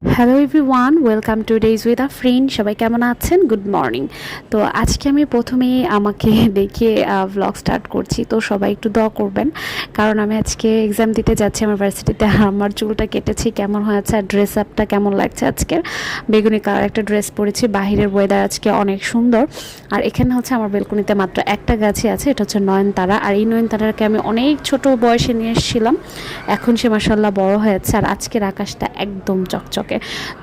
Hello everyone, welcome to days with a friend. সবাই কেমন আছেন? Good morning. তো আজকে আমি প্রথমেই আমাকে দেখিয়ে ভ্লগ স্টার্ট করছি। তো সবাই একটু দোয়া করবেন, কারণ আমি আজকে এক্সাম দিতে যাচ্ছি আমার ভার্সিটিতে। আমার চুলটা কেটেছি, কেমন হয়েছে আর ড্রেস আপটা কেমন লাগছে আজকের। বেগুনি কালার একটা ড্রেস পরেছি। বাহিরের ওয়েদার আজকে অনেক সুন্দর। আর এখানে হচ্ছে আমার বেলকনিতে মাত্র একটা গাছই আছে, এটা হচ্ছে নয়নতারা। আর এই নয়নতারাকে আমি অনেক ছোট বয়সে নিয়ে এসেছিলাম, এখন সে মাসাল্লাহ বড় হয়েছে। আর আজকের আকাশটা একদম চকচকে।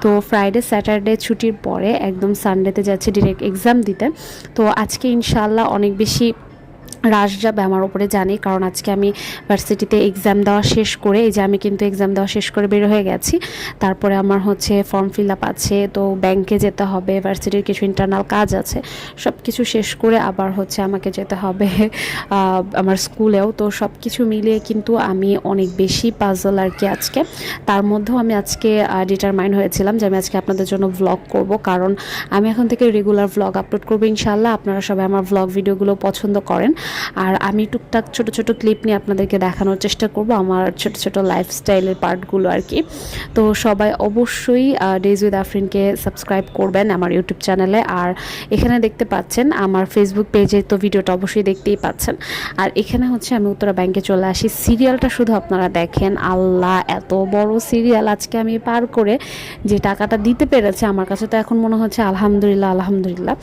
তো ফ্রাইডে স্যাটারডে ছুটির পরে একদম সানডেতে যাচ্ছি ডিরেক্ট এক্সাম দিতে। তো আজকে ইনশাআল্লাহ অনেক বেশি রাশ যাবে আমার উপরে, জানি, কারণ আজকে আমি ভার্সিটিতে এক্সাম দেওয়া শেষ করে, এই যে আমি কিন্তু এক্সাম দেওয়া শেষ করে বের হয়ে গেছি। তারপরে আমার হচ্ছে ফর্ম ফিল আপ আছে, তো ব্যাংকে যেতে হবে, ভার্সিটির কিছু ইন্টারনাল কাজ আছে, সব কিছু শেষ করে আবার হচ্ছে আমাকে যেতে হবে আমার স্কুলেও। তো সব কিছু মিলিয়ে কিন্তু আমি অনেক বেশি পাজল আর কি আজকে। তার মধ্যেও আমি আজকে ডিটারমাইন হয়েছিলাম যে আমি আজকে আপনাদের জন্য ভ্লগ করব, কারণ আমি এখন থেকে রেগুলার ভ্লগ আপলোড করবো ইনশাআল্লাহ। আপনারা সবাই আমার ভ্লগ ভিডিওগুলো পছন্দ করেন, আর আমি টুকটাক ছোট ছোট ক্লিপ নিয়ে আপনাদেরকে দেখানোর চেষ্টা করব, আমার ছোট ছোট লাইফস্টাইলের পার্টগুলো আর কি। তো সবাই অবশ্যই ডেজ উইথ আফরিনকে সাবস্ক্রাইব করবেন আমার ইউটিউব চ্যানেলে। আর এখানে দেখতে পাচ্ছেন আমার ফেসবুক পেজে, তো ভিডিওটা অবশ্যই দেখতেই পাচ্ছেন। আর এখানে হচ্ছে আমি উত্তরা ব্যাংকে চলে আসি। সিরিয়ালটা শুধু আপনারা দেখেন, আল্লাহ এত বড় সিরিয়াল আজকে আমি পার করে যে টাকাটা দিতে পেরেছে, আমার কাছে তো এখন মনে হচ্ছে আলহামদুলিল্লাহ আলহামদুলিল্লাহ,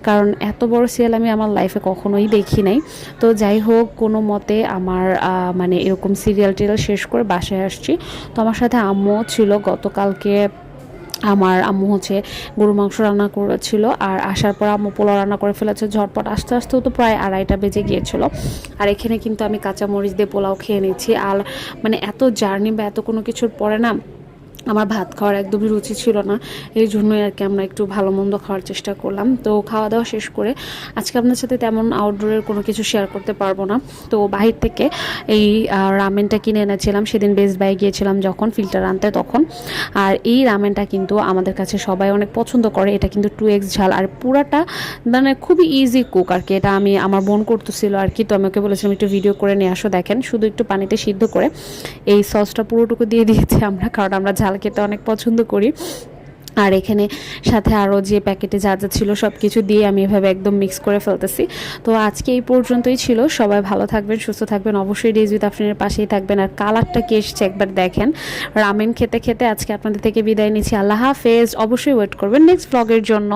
কারণ এত বড় সিরিয়াল আমি আমার লাইফে কখনোই দেখি নাই। তো যাই হোক, কোনো মতে আমার মানে এরকম সিরিয়াল টিরিয়াল শেষ করে বাসায় আসছি। তো আমার সাথে আম্মুও ছিল। গতকালকে আমার আম্মু হচ্ছে গরু মাংস রান্না করেছিল, আর আসার পর আম্মু পোলাও রান্না করে ফেলেছে ঝটপট। আস্তে আস্তেও তো প্রায় 2:30 বেজে গিয়েছিল। আর এখানে কিন্তু আমি কাঁচামরিচ দিয়ে পোলাও খেয়ে নিচ্ছি। আর মানে এত জার্নি বা এত কোনো কিছুর পরে না আমার ভাত খাওয়ার একদমই রুচি ছিল না, এই জন্যই আর কি আমরা একটু ভালো মন্দ খাওয়ার চেষ্টা করলাম। তো খাওয়া দাওয়া শেষ করে আজকে আপনার সাথে তেমন আউটডোরের কোনো কিছু শেয়ার করতে পারবো না। তো বাহির থেকে এই রামেনটা কিনে এনেছিলাম সেদিন, বেস্ট বাই গিয়েছিলাম যখন ফিল্টার আনতে তখন। আর এই রামেনটা কিন্তু আমাদের কাছে সবাই অনেক পছন্দ করে। এটা কিন্তু 2x ঝাল, আর পুরাটা মানে খুবই ইজি কুক আর কি। এটা আমি আমার বোন করতেছিল আর কি, তো আমি ওকে বলেছিলাম একটু ভিডিও করে নিয়ে আসো। দেখেন, শুধু একটু পানিতে সিদ্ধ করে এই সসটা পুরোটুকু দিয়ে দিয়েছি আমরা, কারণ আমরা ঝাল খেতে অনেক পছন্দ করি। আর এখানে সাথে আরও যে প্যাকেটে যা যা ছিল সব কিছু দিয়ে আমি এভাবে একদম মিক্স করে ফেলতেছি। তো আজকে এই পর্যন্তই ছিল। সবাই ভালো থাকবেন, সুস্থ থাকবেন, অবশ্যই ডেজ উইথ আফরিনের পাশেই থাকবেন। আর কালারটা কি এসছে একবার দেখেন। রামেন খেতে খেতে আজকে আপনাদের থেকে বিদায় নিচ্ছি। আল্লাহ হাফেজ। অবশ্যই ওয়েট করবেন নেক্সট ব্লগের জন্য।